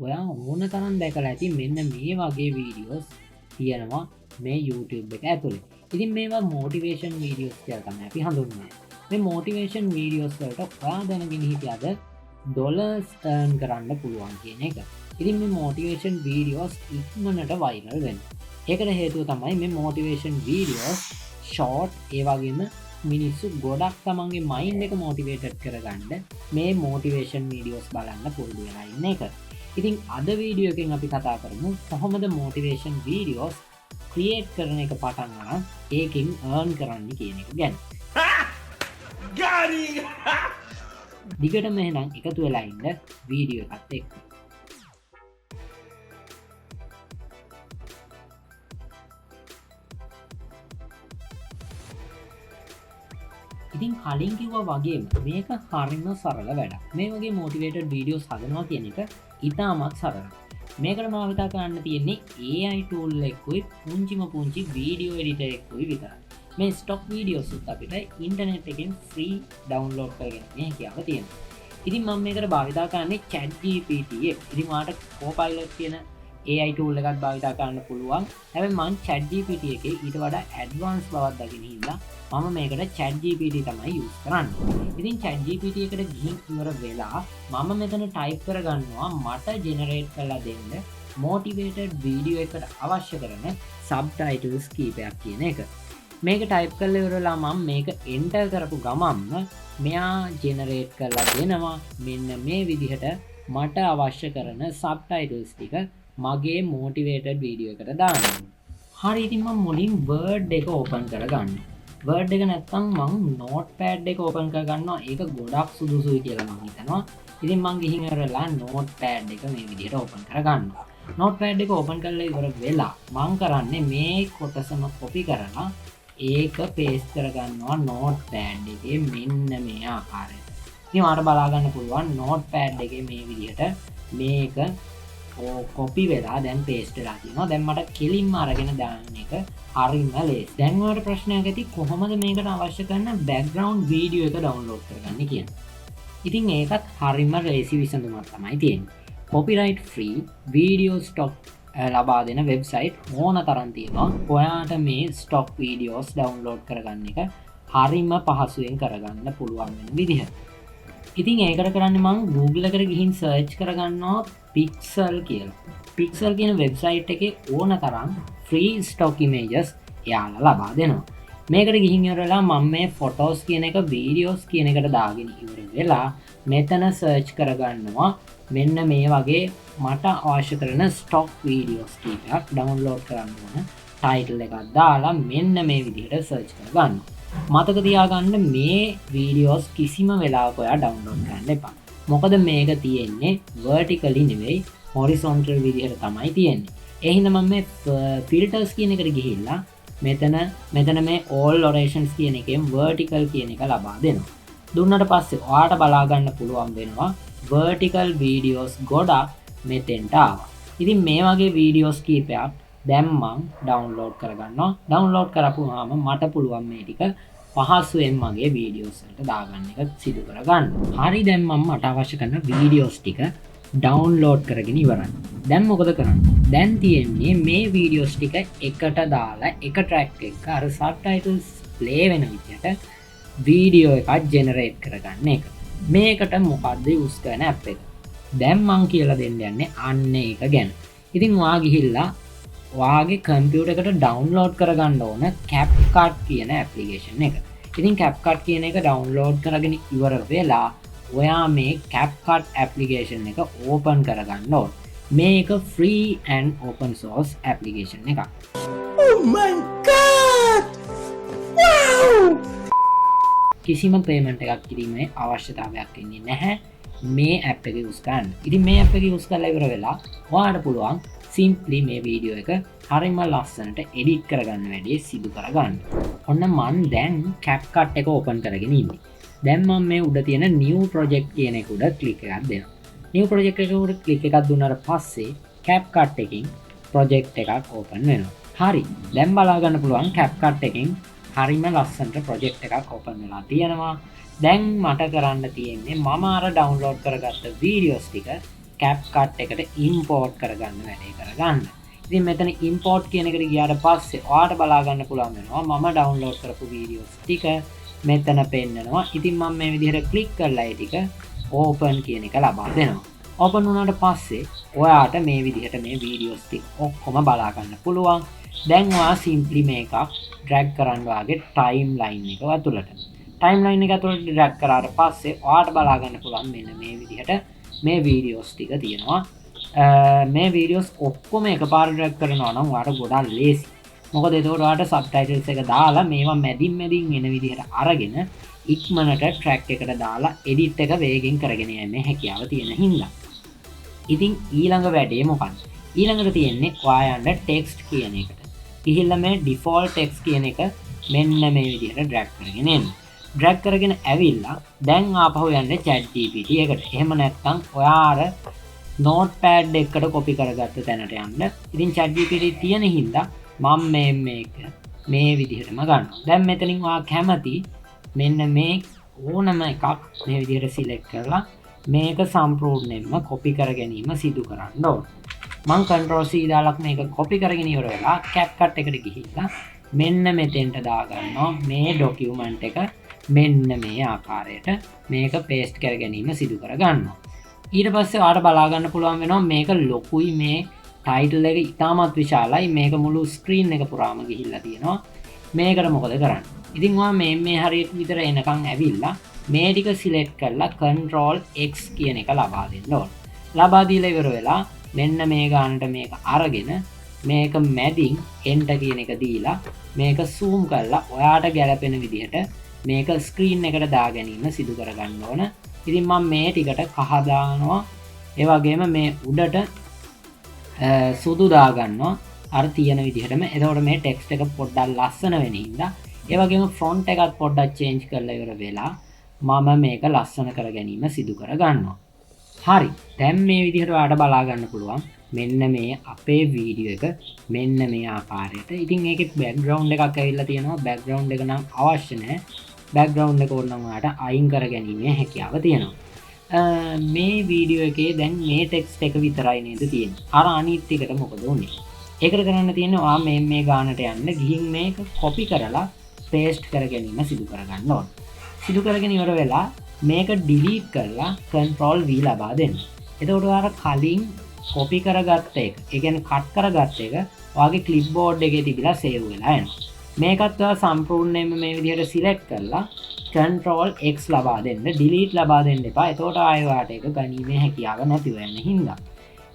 ඔයා ඕන තරම් දැකලා ඇති මෙන්න මේ වගේ වීඩියෝස් තියෙනවා මේ YouTube එක ඇතුළේ. ඉතින් මේවා මොටිවේෂන් වීඩියෝස් කියලා තමයි අපි හඳුන්වන්නේ. මේ මොටිවේෂන් වීඩියෝස් වලට ඔයා දැනගෙන හිටියද ඩොලර්ස් earn කරන්න පුළුවන් කියන එක. ඉතින් මේ මොටිවේෂන් වීඩියෝස් ඉක්මනට වයිරල් වෙනවා. ඒකට හේතුව තමයි මේ මොටිවේෂන් වීඩියෝස් ෂෝට් ඒ වගේම මිනිස්සු ගොඩක් තමන්ගේ මයින්ඩ් එක මොටිවේටඩ් කරගන්න මේ මොටිවේෂන් වීඩියෝස් බලන්න පුරුදු වෙලා ඉන්න එක. ඉතින් අද වීඩියෝ එකෙන් අපි කතා කරමු කොහොමද මොටිවේෂන් වීඩියෝස් ක්‍රියේට් කරන එක පටන් ගන්න ඒකෙන් earn කරන්න කියන එක ගැන. දිගටම එහෙනම් එකතු වෙලා ඉන්න වීඩියෝ එකත් එක්ක. ඉතින් කලින් කිව්වා වගේම මේක හරිම සරල වැඩක්. මේ වගේ මොටිවේටඩ් වීඩියෝස් හදනවා කියන එක ඉතාමත් සරලයි. මේකට භාවිතා කරන්න තියෙන්නේ AI tool එකකුයි පුංචි වීඩියෝ එඩිටර් එකකුයි විතරයි. මේ ස්ටොක් වීඩියෝස් උත් අපිට ඉන්ටර්නෙට් එකෙන් ෆ්‍රී ඩවුන්ලෝඩ් කරගෙන මේ හැකියාව තියෙනවා. ඉතින් මම මේකට භාවිතා කරන්නේ ChatGPT එක. ඉතින් ඔයාලට Copilot කියන AI tool එකත් භාවිතා කරන්න පුළුවන්. හැබැයි මම ChatGPT එකේ ඊට වඩා ඇඩ්වාන්ස් බවක් දකින්න හින්දා මම මේකට ChatGPT තමයි යූස් කරන්නේ. ඉතින් ChatGPT එකට ගිහින් ඉවර වෙලා මම මෙතන ටයිප් කරගන්නවා මට ජෙනරේට් කරලා දෙන්න මොටිවේටඩ් වීඩියෝ එකට අවශ්‍ය කරන සබ්ටයිටල්ස් කීපයක් කියන එක. මේක ටයිප් කරලා ඉවරලා මම මේක එන්ටර් කරපු ගමන්ම මෙයා ජෙනරේට් කරලා දෙනවා මෙන්න මේ විදිහට මට අවශ්‍ය කරන සබ්ටයිටල්ස් ටික මගේ මොටිවේටඩ් වීඩියෝ එකට දාන්න. හරි ඉතින් මම මුලින් Word එක ඕපන් කරගන්නවා. Word එක නැත්තම් මම Notepad එක ඕපන් කරගන්නවා. ඒක ගොඩක් සුදුසුයි කියලා මම හිතනවා. ඉතින් මම ගිහින් ඉවරලා Notepad එක මේ විදිහට ඕපන් කරගන්නවා. Notepad එක ඕපන් කරලා ඉවර වෙලා මම කරන්නේ මේ කොටසම copy කරලා ඒක paste කරගන්නවා Notepad එකේ මෙන්න මේ ආකාරයට. ඉතින් ඔයාලට බලා ගන්න පුළුවන් Notepad එකේ මේ විදිහට මේක කොපි වෙලා දැන් paste වෙලා තියෙනවා. දැන් මට කෙලින්ම අරගෙන දාන්න එක හරිම ලේසි. දැන් ඔයාලට ප්‍රශ්නයක් ඇති කොහොමද මේකට අවශ්‍ය කරන background video එක download කරගන්නේ කියන. ඉතින් ඒකත් හරිම ලේසි විසඳුමක් තමයි තියෙන්නේ. copyright free video stock ලබා දෙන වෙබ්සයිට් ඕන තරම් තියෙනවා. ඔයාට මේ stock videos download කරගන්න එක හරිම පහසුවෙන් කරගන්න පුළුවන් වෙන විදිහ. ඉතින් ඒකට කරන්නේ මම Google එකට ගිහින් search කරගන්නවා Pixel කියලා. Pixel කියන වෙබ්සයිට් එකේ ඕන තරම් free stock images එයාලා ලබා දෙනවා. මේකට ගිහින් ඉවරලා මම මේ photos කියන එක videos කියන එකට දාගෙන ඉවර වෙලා මෙතන search කරගන්නවා මෙන්න මේ වගේ මට අවශ්‍ය කරන stock videos කීපයක් download කරන්න ඕන title එකක් දාලා මෙන්න මේ විදිහට search කරගන්නවා. මතක තියාගන්න මේ videos කිසිම වෙලාවක ඔයා download කරන්න එපා. මොකද මේක තියෙන්නේ vertically නෙවෙයි horizontal විදිහට තමයි තියෙන්නේ. ඒ හින්දා මම මේ filters කියන එකට ගිහිල්ලා මෙතන මේ all orations කියන එකෙන් vertical කියන එක ලබා දෙනවා. දුන්නට පස්සේ ඔයාට බලා ගන්න පුළුවන් වෙනවා vertical videos ගොඩක් මෙතෙන්ට ආවා. ඉතින් මේ වගේ videos කීපයක් දැන් මම download කරගන්නවා. download කරපුවාම මට පුළුවන් මේ ටික පහසුවෙන් මගේ videos වලට දාගන්න එක සිදු කරගන්න. හරි දැන් මම මට අවශ්‍ය කරන videos ටික download කරගෙන ඉවරයි. දැන් මොකද කරන්නේ? දැන් තියෙන්නේ මේ videos ටික එකට දාලා එක track එකක අර subtitles play වෙන විදිහට video එකක් generate කරගන්න එක. මේකට මොකද්ද use කරන app එක? දැන් මම කියලා දෙන්න යන්නේ අන්න ඒක ගැන. ඉතින් ඔයා ගිහිල්ලා ඔයාගේ කම්පියුටර් එකට download කරගන්න ඕන CapCut කියන application එක. ඉතින් CapCut කියන එක download කරගෙන ඉවර වෙලා ඔයා මේ CapCut application එක open කරගන්න ඕන. මේක free and open source application එකක්. Oh my god! Wow! කිසිම payment එකක් කිරීමේ අවශ්‍යතාවයක් ඉන්නේ නැහැ මේ app එක use කරන්න. ඉතින් මේ app එක use කරලා ඉවර වෙලා ඔයාලට පුළුවන් simply මේ වීඩියෝ එක හරිම ලස්සනට edit කරගන්න වැඩේ සිදු කරගන්න. ඔන්න මම දැන් CapCut එක open කරගෙන ඉන්නේ. දැන් මම මේ උඩ තියෙන new project කියන එක උඩ click එකක් දෙනවා. new project එක උඩ click එකක් දුන්නාට පස්සේ CapCut එකකින් project එකක් open වෙනවා. හරි. දැන් බලා ගන්න පුළුවන් CapCut එකෙන් හරිම ලස්සනට project එකක් open වෙලා තියෙනවා. දැන් මට කරන්න තියෙන්නේ මම අර download කරගත්ත videos ටික CapCut එකට import කරගන්න වැඩේ කරගන්න. ඉතින් මෙතන import කියන එකට ගියාට පස්සේ ඔයාලට බලා ගන්න පුළුවන් වෙනවා මම download කරපු videos ටික මෙතන පෙන්නනවා. ඉතින් මම මේ විදිහට click කරලා ඒ ටික open කියන එක ලබා දෙනවා. open වුණාට පස්සේ ඔයාට මේ විදිහට මේ videos ටික ඔක්කොම බලා ගන්න පුළුවන්. දැන් ඔයා simply මේකක් drag කරන්න වාගේ timeline එක ඇතුළට. timeline එක ඇතුළට drag කරාට පස්සේ ඔයාට බලා ගන්න පුළුවන් මෙන්න මේ විදිහට මේ videos ටික තියෙනවා. මේ videos ඔක්කොම එකපාර drag කරනවා නම් ඔයාට ගොඩක් ලේසි. මොකද එතකොට ඔයාට subtitles එක දාලා මේවා මැදින් එන විදිහට අරගෙන ඉක්මනට track එකට දාලා edit එක වේගෙන් කරගෙන යන්නේ හැකියාව තියෙන හින්දා. ඉතින් ඊළඟ වැඩේ මොකක්ද? ඊළඟට තියෙන්නේ ඔයා යන්න text කියන එකට. ගිහිල්ලා මේ default text කියන එක මෙන්න මේ විදිහට drag කරගෙන එන්න. drag කරගෙන ඇවිල්ලා දැන් ආපහු යන්න ChatGPT එකට. එහෙම නැත්නම් ඔයා අර notepad එකකට copy කරගත්ත තැනට යන්න. ඉතින් ChatGPT තියෙන හින්දා මම මේක මේ විදිහටම ගන්නවා. දැන් මෙතනින් ඔයා කැමති මෙන්න මේ ඕනම එකක් මේ විදිහට select කරලා මේක සම්පූර්ණයෙන්ම copy කර ගැනීම සිදු කරන්න ඕන. මම Ctrl C දාලා මේක copy කරගෙන ඉවර වෙලා CapCut එකට ගිහිල්ලා මෙන්න මෙතෙන්ට දාගන්නවා මේ document එක මෙන්න මේ ආකාරයට මේක paste කර ගැනීම සිදු කර ගන්නවා. ඊට පස්සේ ඔයාලට බලා ගන්න පුළුවන් වෙනවා මේක ලොකුයි මේ title එක ඉතාමත් විශාලයි මේක මුළු screen එක පුරාම ගිහිල්ලා තියෙනවා. මේකට මොකද කරන්නේ? ඉතින් ඔයා මේ හරියට විතර එනකන් ඇවිල්ලා මේ ටික select කරලා Ctrl X කියන එක ලබා දෙන්න ඕන. ලබා දීලා ඉවර වෙලා මෙන්න මේ ගානට මේක අරගෙන මේක මැදින් enter කියන එක දීලා මේක zoom කරලා ඔයාට ගැලපෙන විදිහට මේක screen එකට දා ගැනීම සිදු කර ගන්න ඕන. ඉතින් මම මේ ටිකට කහ දානවා. ඒ වගේම මේ උඩට සුදු දා ගන්නවා. අර තියෙන විදිහටම. එතකොට මේ text එක පොඩ්ඩක් ලස්සන වෙන හින්දා ඒ වගේම font එකත් පොඩ්ඩක් change කරලා ඉවර වෙලා මම මේක ලස්සන කර ගැනීම සිදු කර ගන්නවා. හරි. දැන් මේ විදිහට ඔයාලට බලා ගන්න පුළුවන්. මෙන්න මේ අපේ වීඩියෝ එක මෙන්න මේ ආකාරයට. ඉතින් ඒකේ background එකක් ඇවිල්ලා තියෙනවා. background එක නම් අවශ්‍ය නැහැ. background එක ඕනනම් ඔයාලට අයින් කර ගැනීමේ හැකියාව තියෙනවා. මේ වීඩියෝ එකේ දැන් මේ text එක විතරයි නේද තියෙන්නේ. අර අනිත් එකට මොකද උනේ? ඒකට කරන්න තියෙන්නේ ඔයා මේ ගානට යන්න ගිහින් මේක copy කරලා paste කර ගැනීම සිදු කර ගන්න ඕන. සිදු කරගෙන ඉවර වෙලා මේක delete කරලා Ctrl V ලබා දෙන්න. එතකොට ඔයාලා කලින් copy කරගත්ත එක, ඒ කියන්නේ cut කරගත්ත එක ඔයාගේ clipboard එකේ තිබිලා save වෙලා එනවා. මේකත් ඔයා සම්පූර්ණයෙන්ම මේ විදිහට select කරලා Ctrl X ලබා දෙන්න, delete ලබා දෙන්න එපා. එතකොට ආයෙ ඔයාට ඒක ගණීමේ හැකියාව නැතිව යන හින්දා.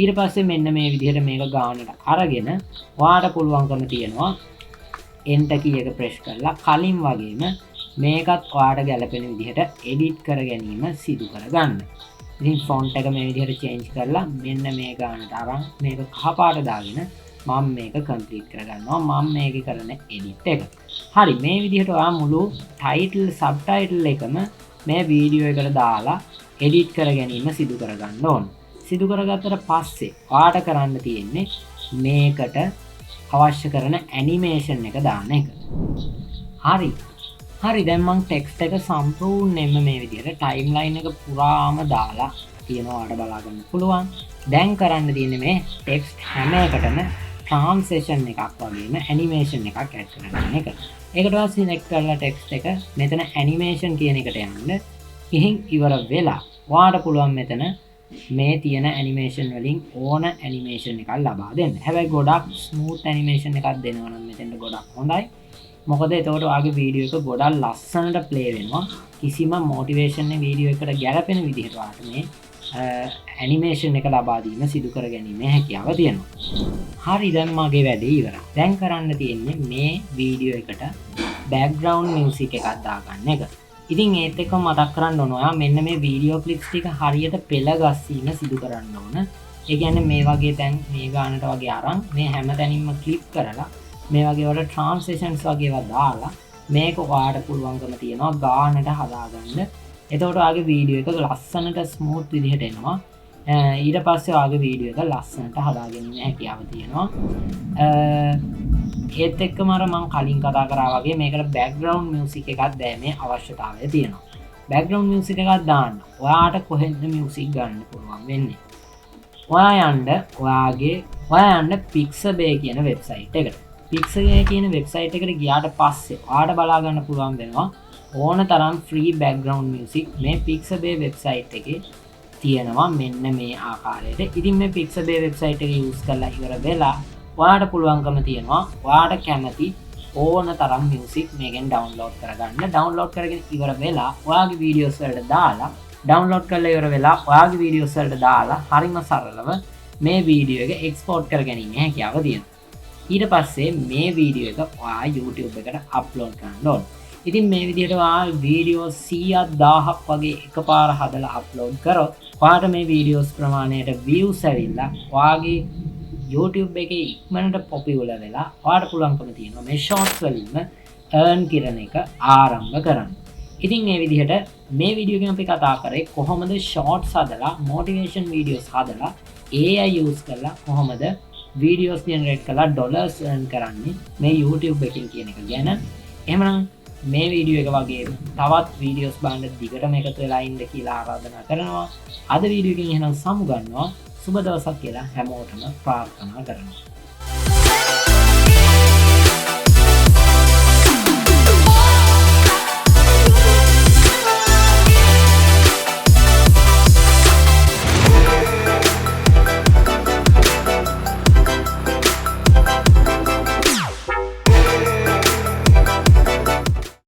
ඊට පස්සේ මෙන්න මේ විදිහට මේක ගානට අරගෙන ඔයාට පුළුවන්කම තියෙනවා enter key එක press කරලා කලින් වගේම මේකත් ඔයාට ගැලපෙන විදිහට edit කර ගැනීම සිදු කරගන්න. ඉතින් font එක මේ විදිහට change කරලා මෙන්න මේ ගානට අරන් මේක කහ පාට දාගෙන මම මේක complete කරගන්නවා. මම මේකේ කරන edit එක. හරි, මේ විදිහට ඔයා මුළු title subtitle එකම මේ වීඩියෝ එකට දාලා edit කර ගැනීම සිදු කරගන්න ඕන. සිදු කරගත්තට පස්සේ ඔයාට කරන්න තියෙන්නේ මේකට අවශ්‍ය කරන animation එක දාන්න එක. හරි දැන් මම text එක සම්පූර්ණයෙන්ම මේ විදිහට timeline එක පුරාම දාලා තියෙනවා. ඔයාලට බලා ගන්න පුළුවන්. දැන් කරන්න තියෙන්නේ මේ text හැම එකටම transition එකක් වගේම animation එකක් add කරගන්න එක. ඒකට ඔයා select කරලා text එක මෙතන animation කියන එකට යන්න. ඉතින් ඉවර වෙලා ඔයාලට පුළුවන් මෙතන මේ තියෙන animation වලින් ඕන animation එකක් ලබා දෙන්න. හැබැයි ගොඩක් smooth animation එකක් දෙනවා නම් මෙතෙන්ට ගොඩක් හොඳයි. මොකද එතකොට ඔයාගේ වීඩියෝ එක ගොඩක් ලස්සනට play වෙනවා. කිසිම motivation වීඩියෝ එකට ගැලපෙන විදිහට ඔයාලට මේ animation එක ලබා දීම සිදු කර ගැනීමේ හැකියාව තියෙනවා. හරි, දැන් මගේ වැඩේ ඉවරයි. දැන් කරන්න තියෙන්නේ මේ වීඩියෝ එකට background music එකක් දාගන්න එක. ඉතින් ඒත් එක්ක මතක් කරන්න ඕන ඔයා මෙන්න මේ වීඩියෝ ක්ලිප්ස් ටික හරියට පෙළ ගස්සීම සිදු කරන්න ඕන. ඒ කියන්නේ මේ වගේ දැන් මේ ගානට වගේ අරන් මේ හැම තැනින්ම ක්ලික් කරලා මේ වගේ වල transitions වගේ ඒවා දාලා මේක ඔයාට පුළුවන්කම තියෙනවා ගානට හදාගන්න. එතකොට ඔයාගේ වීඩියෝ එක ලස්සනට ස්මූත් විදිහට එනවා. ඊට පස්සේ ඔයාගේ වීඩියෝ එක ලස්සනට හදා ගැනීම හැකියාව තියෙනවා. ඒත් එක්කම අර මම කලින් කතා කරා වගේ මේකට background music එකක් දැමීමේ අවශ්‍යතාවය තියෙනවා. background music එකක් දාන්න ඔයාට කොහෙන්ද music ගන්න පුළුවන් වෙන්නේ. ඔයා යන්න පික්සබේ කියන වෙබ්සයිට් එකට. පික්සගේ කියන වෙබ්සයිට් එකට ගියාට පස්සේ ආට බලාගන්න පුළුවන් වෙනවා ඕන තරම් ෆ්‍රී බැක්ග්‍රවන්් මියසික් මේ පික්සබේ වෙබ්සයිට් එක තියෙනවා මෙන්න මේ ආකාරයට. ඉතින් මේ පික්සබේ වෙබ්සයිට් එක යූස් කරලා ඉවර වෙලා ඔයාට පුළුවන්කම තියෙනවා ඔයාට කැමති ඕන තරම් මියසික් මේකෙන් ඩවුන්ලෝඩ් කරගන්න. ඩවුන්ලෝඩ් කරගෙන ඉවර වෙලා ඔයාගේ වීඩියෝස් වලට දාලා ඩවුන්ලෝඩ් කරලා ඉවර වෙලා ඔයාගේ වීඩියෝස් වලට දාලා හරිම සරලව මේ වීඩියෝ එක එක්ස්පෝර්ට් කරගැනීමේ හැකියාව තියෙනවා. ඊට පස්සේ මේ වීඩියෝ එක ඔයා YouTube එකට අප්ලෝඩ් කරන්න ඕන. ඉතින් මේ විදිහට ඔයා වීඩියෝ 100,000ක් වගේ එකපාර හදලා අප්ලෝඩ් කරොත් ඔයාට මේ වීඩියෝස් ප්‍රමාණයට views ඇවිල්ලා ඔයාගේ YouTube එකේ ඉක්මනට පොපියුලර් වෙලා ඔයාට පුළුවන්කම තියෙනවා මේ shorts වලින්ම earn කරන එක ආරම්භ කරන්න. ඉතින් මේ විදිහට මේ වීඩියෝ එකෙන් අපි කතා කරේ කොහොමද shorts හදලා motivation videos හදලා AI use කරලා කොහොමද videos generate කරලා dollars earn කරන්නේ මේ YouTube එකෙන් කියන එක ගැන. එහෙමනම් මේ වීඩියෝ එක වගේ තවත් වීඩියෝස් බලන්න දිගටම එකතු වෙලා ඉන්න කියලා ආරාධනා කරනවා. අද වීඩියෝ එකෙන් එහෙනම් සමු ගන්නවා. සුබ දවසක් කියලා හැමෝටම ප්‍රාර්ථනා කරනවා.